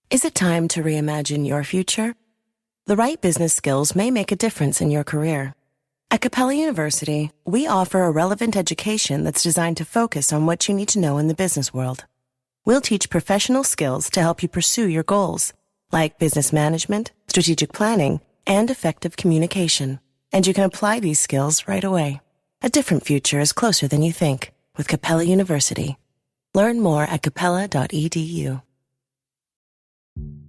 Is it time to reimagine your future? The right business skills may make a difference in your career. At Capella University, we offer a relevant education that's designed to focus on what you need to know in the business world. We'll teach professional skills to help you pursue your goals, like business management, strategic planning, and effective communication. And you can apply these skills right away. A different future is closer than you think with Capella University. Learn more at capella.edu.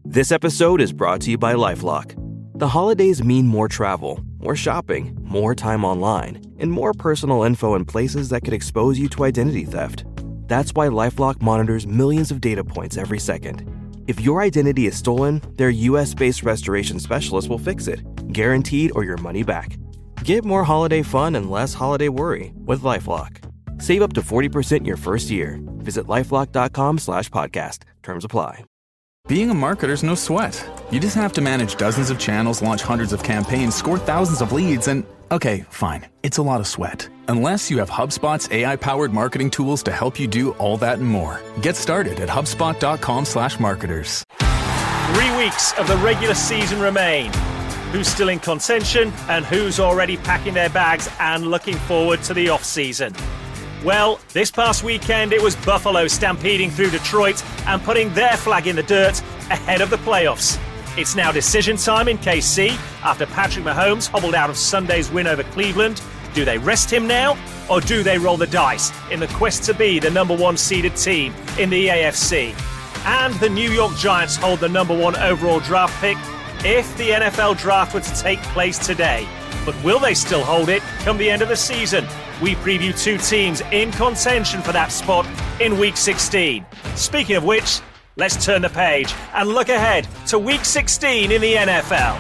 This episode is brought to you by LifeLock. The holidays mean more travel, more shopping, more time online, and more personal info in places that could expose you to identity theft. That's why LifeLock monitors millions of data points every second. If your identity is stolen, their US-based restoration specialist will fix it, guaranteed or your money back. Get more holiday fun and less holiday worry with LifeLock. Save up to 40% your first year. Visit LifeLock.com/podcast. Terms apply. Being a marketer's no sweat. You just have to manage dozens of channels, launch hundreds of campaigns, score thousands of leads, and okay, fine. It's a lot of sweat. Unless you have HubSpot's AI-powered marketing tools to help you do all that and more. Get started at HubSpot.com/marketers. 3 weeks of the regular season remain. Who's still in contention and who's already packing their bags and looking forward to the off-season? Well, this past weekend it was Buffalo stampeding through Detroit and putting their flag in the dirt ahead of the playoffs. It's now decision time in KC after Patrick Mahomes hobbled out of Sunday's win over Cleveland. Do they rest him now, or do they roll the dice in the quest to be the number one seeded team in the AFC? And the New York Giants hold the number one overall draft pick if the NFL draft were to take place today. But will they still hold it come the end of the season? We preview two teams in contention for that spot in Week 16. Speaking of which, let's turn the page and look ahead to Week 16 in the NFL.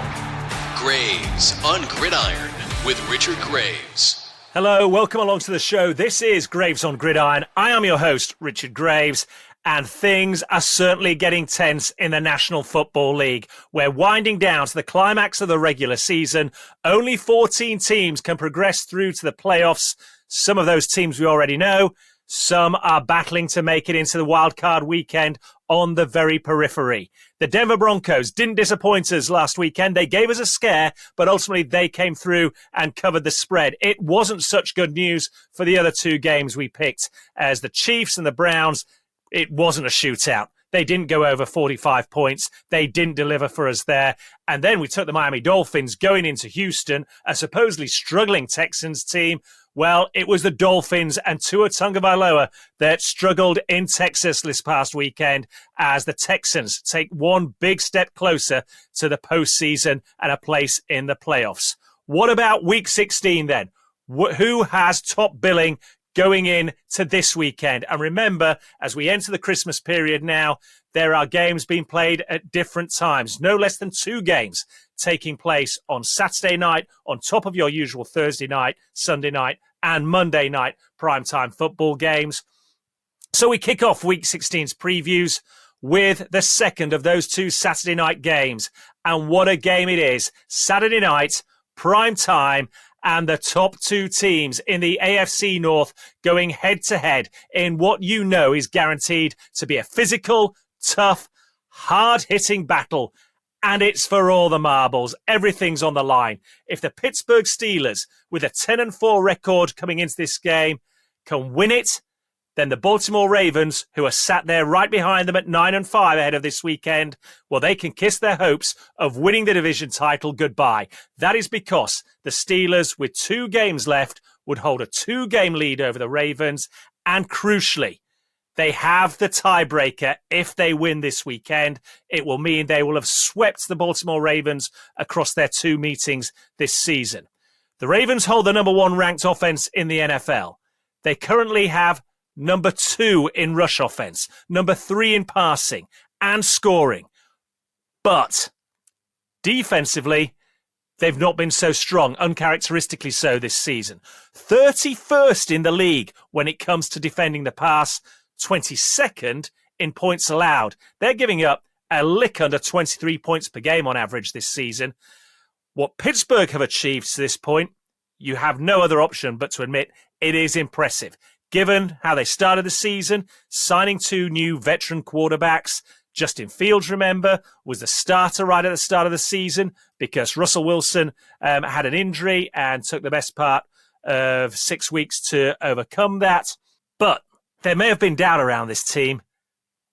Graves on Gridiron with Richard Graves. Hello, welcome along to the show. This is Graves on Gridiron. I am your host, Richard Graves, and things are certainly getting tense in the National Football League. We're winding down to the climax of the regular season. Only 14 teams can progress through to the playoffs. Some of those teams we already know. Some are battling to make it into the wild card weekend on the very periphery. The Denver Broncos didn't disappoint us last weekend. They gave us a scare, but ultimately they came through and covered the spread. It wasn't such good news for the other two games we picked. As the Chiefs and the Browns, it wasn't a shootout. They didn't go over 45 points. They didn't deliver for us there. And then we took the Miami Dolphins going into Houston, a supposedly struggling Texans team. Well, it was the Dolphins and Tua Tagovailoa that struggled in Texas this past weekend as the Texans take one big step closer to the postseason and a place in the playoffs. What about Week 16 then? Who has top billing going in to this weekend? And remember, as we enter the Christmas period now, there are games being played at different times. No less than two games taking place on Saturday night on top of your usual Thursday night, Sunday night, and Monday night primetime football games. So we kick off Week 16's previews with the second of those two Saturday night games. And what a game it is. Saturday night, prime time, and the top two teams in the AFC North going head-to-head in what you know is guaranteed to be a physical, tough, hard-hitting battle. And it's for all the marbles. Everything's on the line. If the Pittsburgh Steelers, with a 10-4 record coming into this game, can win it, then the Baltimore Ravens, who are sat there right behind them at 9-5 ahead of this weekend, well, they can kiss their hopes of winning the division title goodbye. That is because the Steelers, with 2 games left, would hold a 2-game lead over the Ravens. And crucially, they have the tiebreaker. If they win this weekend, it will mean they will have swept the Baltimore Ravens across their 2 meetings this season. The Ravens hold the number 1 ranked offense in the NFL. They currently have number 2 in rush offense, number 3 in passing and scoring. But defensively, they've not been so strong, uncharacteristically so this season. 31st in the league when it comes to defending the pass, 22nd in points allowed. They're giving up a lick under 23 points per game on average this season. What Pittsburgh have achieved to this point, you have no other option but to admit it is impressive. Given how they started the season, signing 2 new veteran quarterbacks, Justin Fields, remember, was the starter right at the start of the season because Russell Wilson had an injury and took the best part of 6 weeks to overcome that. But there may have been doubt around this team.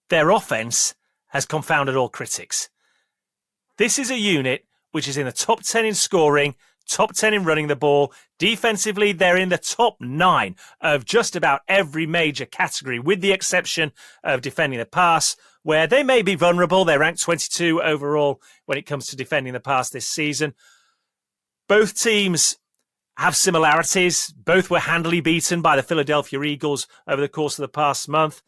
Their offense has confounded all critics. This is a unit which is in the top 10 in scoring, top 10 in running the ball. Defensively, they're in the top 9 of just about every major category, with the exception of defending the pass, where they may be vulnerable. They're ranked 22 overall when it comes to defending the pass this season. Both teams have similarities. Both were handily beaten by the Philadelphia Eagles over the course of the past month.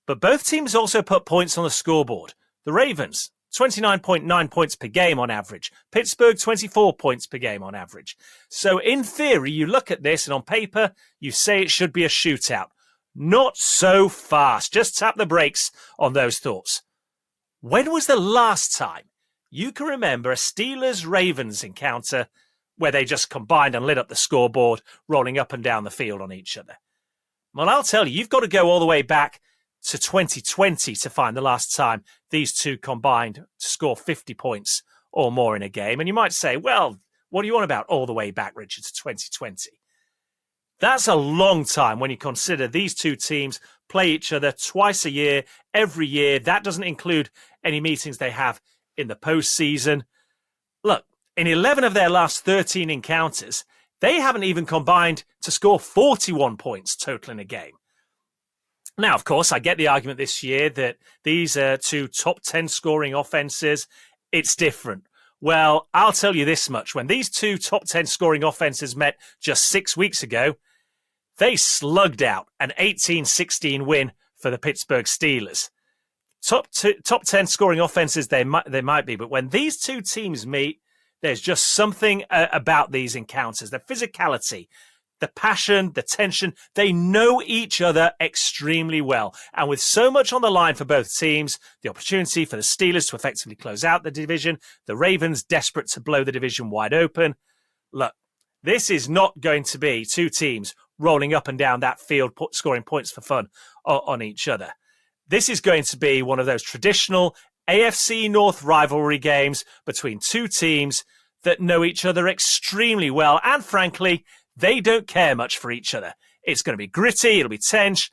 But both teams also put points on the scoreboard. The Ravens, 29.9 points per game on average. Pittsburgh, 24 points per game on average. So in theory, you look at this and on paper, you say it should be a shootout. Not so fast. Just tap the brakes on those thoughts. When was the last time you can remember a Steelers-Ravens encounter where they just combined and lit up the scoreboard, rolling up and down the field on each other? Well, I'll tell you, you've got to go all the way back to 2020 to find the last time these two combined to score 50 points or more in a game. And you might say, well, what do you want about all the way back, Richard, to 2020? That's a long time when you consider these two teams play each other twice a year, every year. That doesn't include any meetings they have in the postseason. Look, in 11 of their last 13 encounters, they haven't even combined to score 41 points total in a game. Now, of course, I get the argument this year that these are two top 10 scoring offenses. It's different. Well, I'll tell you this much. When these two top 10 scoring offenses met just 6 weeks ago, they slugged out an 18-16 win for the Pittsburgh Steelers. Top 10 scoring offenses they might be, but when these two teams meet, there's just something about these encounters. The physicality, the passion, the tension. They know each other extremely well. And with so much on the line for both teams, the opportunity for the Steelers to effectively close out the division, the Ravens desperate to blow the division wide open. Look, this is not going to be two teams rolling up and down that field, scoring points for fun on each other. This is going to be one of those traditional AFC North rivalry games between two teams that know each other extremely well. And frankly, they don't care much for each other. It's going to be gritty. It'll be tense.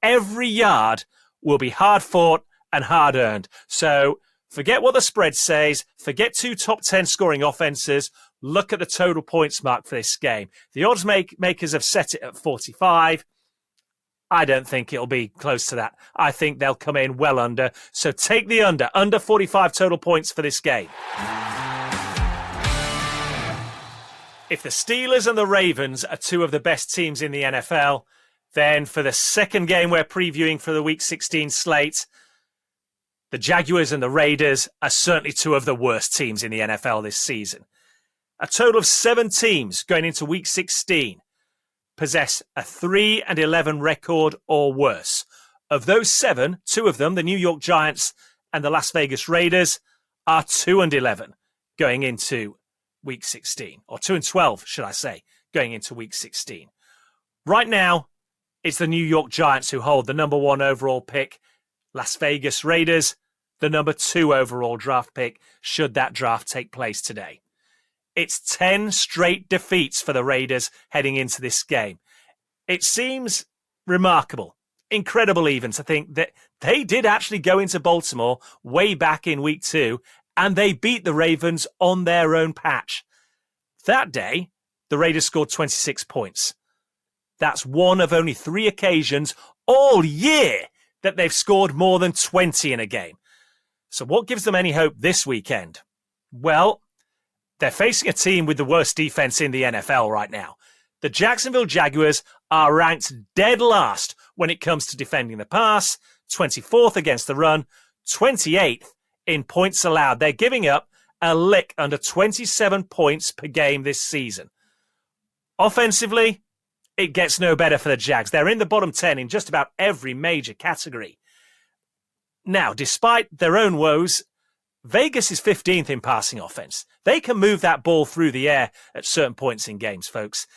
Every yard will be hard fought and hard earned. So forget what the spread says. Forget two top 10 scoring offenses. Look at the total points mark for this game. The odds makers have set it at 45. I don't think it'll be close to that. I think they'll come in well under. So take the under 45 total points for this game. If the Steelers and the Ravens are two of the best teams in the NFL, then for the second game we're previewing for the Week 16 slate, the Jaguars and the Raiders are certainly two of the worst teams in the NFL this season. A total of 7 teams going into Week 16 possess a 3-11 record or worse. Of those 7, 2 of them, the New York Giants and the Las Vegas Raiders, are 2-11 going into Week 16, or 2-12, should I say, going into Week 16. Right now, it's the New York Giants who hold the number 1 overall pick. Las Vegas Raiders, the number 2 overall draft pick, should that draft take place today. It's 10 straight defeats for the Raiders heading into this game. It seems remarkable, incredible even, to think that they did actually go into Baltimore way back in Week 2 and they beat the Ravens on their own patch. That day, the Raiders scored 26 points. That's one of only 3 occasions all year that they've scored more than 20 in a game. So what gives them any hope this weekend? Well, they're facing a team with the worst defense in the NFL right now. The Jacksonville Jaguars are ranked dead last when it comes to defending the pass, 24th against the run, 28th in points allowed. They're giving up a lick under 27 points per game this season. Offensively, it gets no better for the Jags. They're in the bottom 10 in just about every major category. Now, despite their own woes, Vegas is 15th in passing offense. They can move that ball through the air at certain points in games, folks.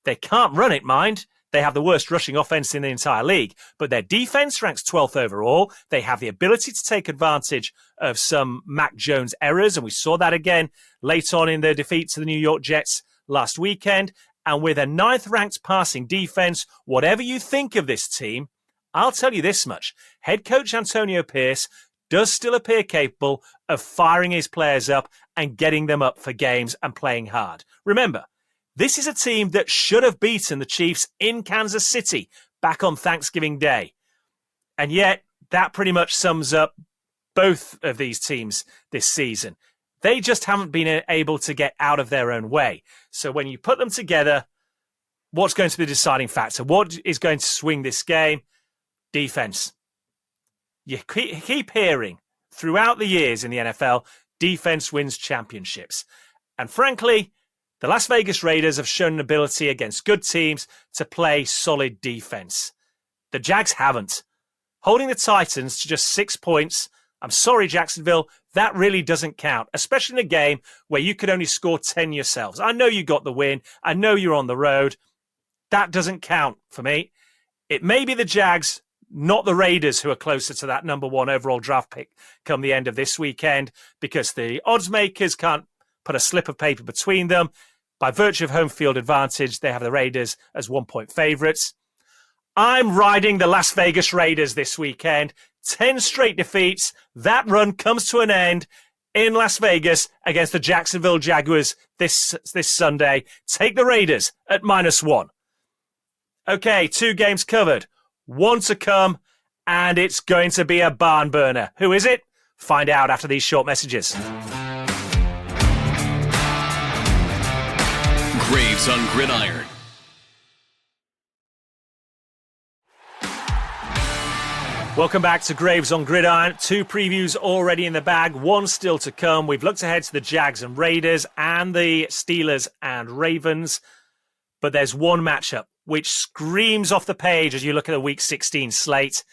They can't run it, mind. They have the worst rushing offense in the entire league, but their defense ranks 12th overall. They have the ability to take advantage of some Mac Jones errors, and we saw that again late on in their defeat to the New York Jets last weekend. And with a 9th-ranked passing defense, whatever you think of this team, I'll tell you this much. Head coach Antonio Pierce does still appear capable of firing his players up and getting them up for games and playing hard. Remember, this is a team that should have beaten the Chiefs in Kansas City back on Thanksgiving Day. And yet, that pretty much sums up both of these teams this season. They just haven't been able to get out of their own way. So when you put them together, what's going to be the deciding factor? What is going to swing this game? Defense. You keep hearing throughout the years in the NFL, defense wins championships. And frankly, the Las Vegas Raiders have shown an ability against good teams to play solid defense. The Jags haven't. Holding the Titans to just 6 points, I'm sorry, Jacksonville, that really doesn't count, especially in a game where you could only score 10 yourselves. I know you got the win. I know you're on the road. That doesn't count for me. It may be the Jags, not the Raiders, who are closer to that number 1 overall draft pick come the end of this weekend, because the odds makers can't put a slip of paper between them. By virtue of home field advantage, they have the Raiders as 1-point favorites. I'm riding the Las Vegas Raiders this weekend. 10 straight defeats. That run comes to an end in Las Vegas against the Jacksonville Jaguars this Sunday. Take the Raiders at -1. Okay, 2 games covered. 1 to come, and it's going to be a barn burner. Who is it? Find out after these short messages. Graves on Gridiron. Welcome back to Graves on Gridiron. 2 previews already in the bag, 1 still to come. We've looked ahead to the Jags and Raiders and the Steelers and Ravens. But there's one matchup which screams off the page as you look at the Week 16 slate.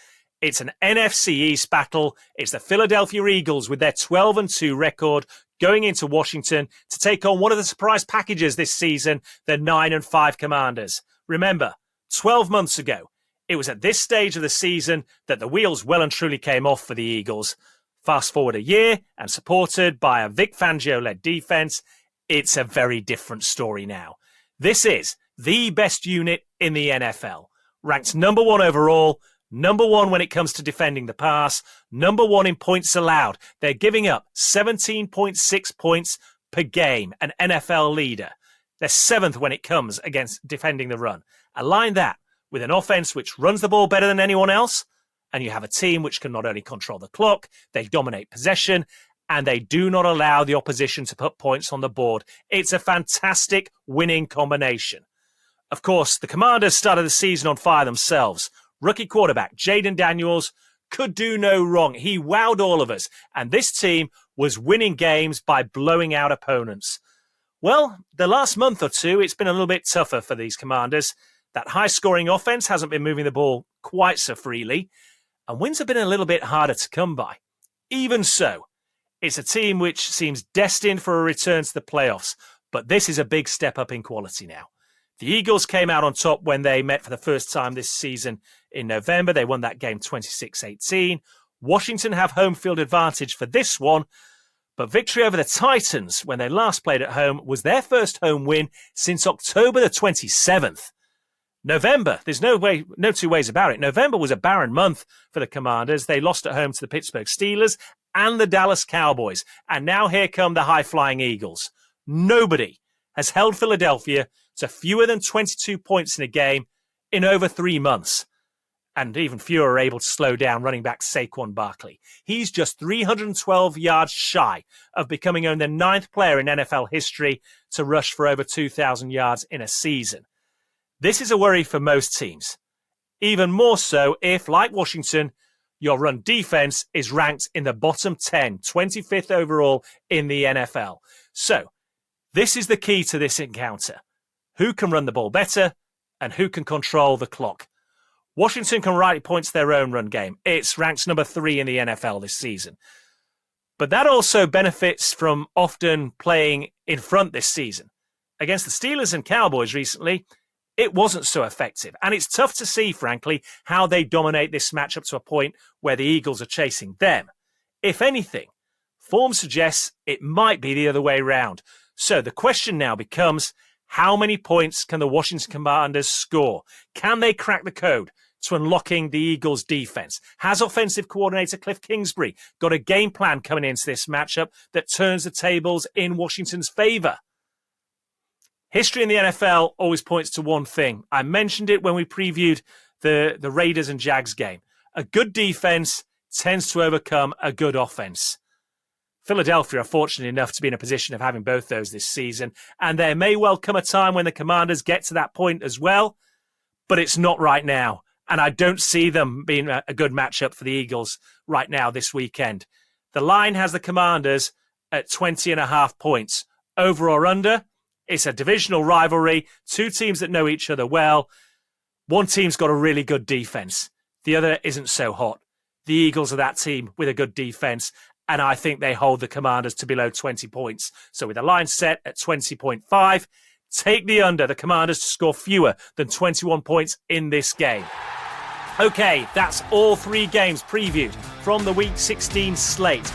It's an NFC East battle. It's the Philadelphia Eagles with their 12-2 record going into Washington to take on one of the surprise packages this season, the 9-5 Commanders. Remember, 12 months ago, it was at this stage of the season that the wheels well and truly came off for the Eagles. Fast forward a year and supported by a Vic Fangio-led defense, it's a very different story now. This is the best unit in the NFL, ranked number 1 overall, number 1 when it comes to defending the pass, number 1 in points allowed. They're giving up 17.6 points per game, an NFL leader. They're 7th when it comes against defending the run. Align that with an offense which runs the ball better than anyone else, and you have a team which can not only control the clock, they dominate possession, and they do not allow the opposition to put points on the board. It's a fantastic winning combination. Of course, the Commanders started the season on fire themselves. Rookie quarterback Jaden Daniels could do no wrong. He wowed all of us, and this team was winning games by blowing out opponents. Well, the last month or two, it's been a little bit tougher for these Commanders. That high-scoring offense hasn't been moving the ball quite so freely, and wins have been a little bit harder to come by. Even so, it's a team which seems destined for a return to the playoffs, but this is a big step up in quality now. The Eagles came out on top when they met for the first time this season in November. They won that game 26-18. Washington have home field advantage for this one, but victory over the Titans when they last played at home was their first home win since October the 27th. November, there's no two ways about it. November was a barren month for the Commanders. They lost at home to the Pittsburgh Steelers and the Dallas Cowboys. And now here come the high-flying Eagles. Nobody has held Philadelphia to fewer than 22 points in a game in over 3 months. And even fewer are able to slow down running back Saquon Barkley. He's just 312 yards shy of becoming only the 9th player in NFL history to rush for over 2,000 yards in a season. This is a worry for most teams. Even more so if, like Washington, your run defense is ranked in the bottom 10, 25th overall in the NFL. So, this is the key to this encounter. Who can run the ball better and who can control the clock? Washington can write points to their own run game. It's ranked number 3 in the NFL this season. But that also benefits from often playing in front this season. Against the Steelers and Cowboys recently, it wasn't so effective. And it's tough to see, frankly, how they dominate this matchup to a point where the Eagles are chasing them. If anything, form suggests it might be the other way round. So the question now becomes, how many points can the Washington Commanders score? Can they crack the code to unlocking the Eagles' defense? Has offensive coordinator Cliff Kingsbury got a game plan coming into this matchup that turns the tables in Washington's favor? History in the NFL always points to one thing. I mentioned it when we previewed the Raiders and Jags game. A good defense tends to overcome a good offense. Philadelphia are fortunate enough to be in a position of having both those this season, and there may well come a time when the Commanders get to that point as well, but it's not right now. And I don't see them being a good matchup for the Eagles right now this weekend. The line has the Commanders at 20.5 points. Over or under? It's a divisional rivalry, two teams that know each other well. One team's got a really good defense. The other isn't so hot. The Eagles are that team with a good defense, and I think they hold the Commanders to below 20 points. So with the line set at 20.5, take the under, the Commanders to score fewer than 21 points in this game. Okay, that's all three games previewed from the Week 16 slate.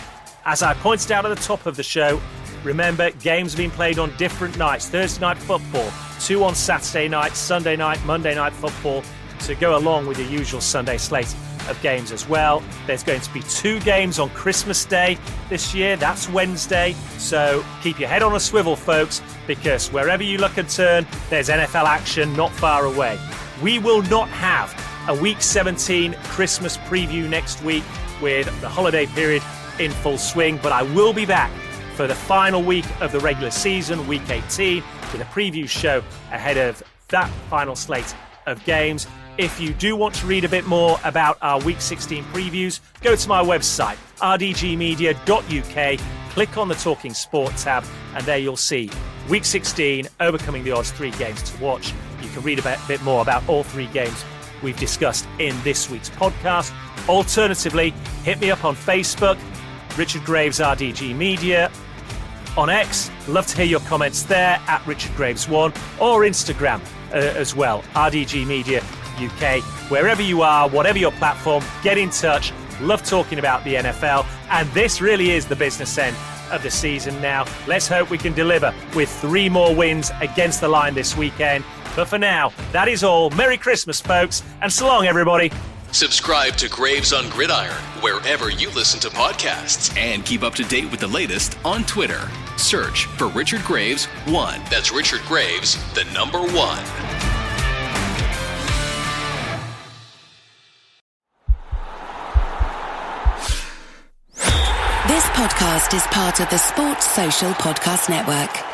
As I pointed out at the top of the show, remember, games have been played on different nights. Thursday night football, 2 on Saturday night, Sunday night, Monday night football to go along with the usual Sunday slate of games as well. There's going to be 2 games on Christmas Day this year. That's Wednesday. So keep your head on a swivel, folks, because wherever you look and turn, there's NFL action not far away. We will not have a Week 17 Christmas preview next week with the holiday period in full swing, but I will be back for the final week of the regular season, Week 18, with a preview show ahead of that final slate of games. If you do want to read a bit more about our Week 16 previews, go to my website, rdgmedia.uk, click on the Talking Sport tab, and there you'll see Week 16, Overcoming the Odds, 3 games to watch. You can read a bit more about all 3 games we've discussed in this week's podcast. Alternatively, hit me up on Facebook, Richard Graves RDG Media. On X, love to hear your comments there at Richard Graves 1, or Instagram as well, RDG Media UK. Wherever you are, whatever your platform, get in touch. Love talking about the NFL, and this really is the business end of the season now. Let's hope we can deliver with 3 more wins against the line this weekend. But for now, that is all. Merry Christmas, folks, and so long, everybody. Subscribe to Graves on Gridiron wherever you listen to podcasts. And keep up to date with the latest on Twitter. Search for Richard Graves 1. That's Richard Graves, the number 1. This podcast is part of the Sports Social Podcast Network.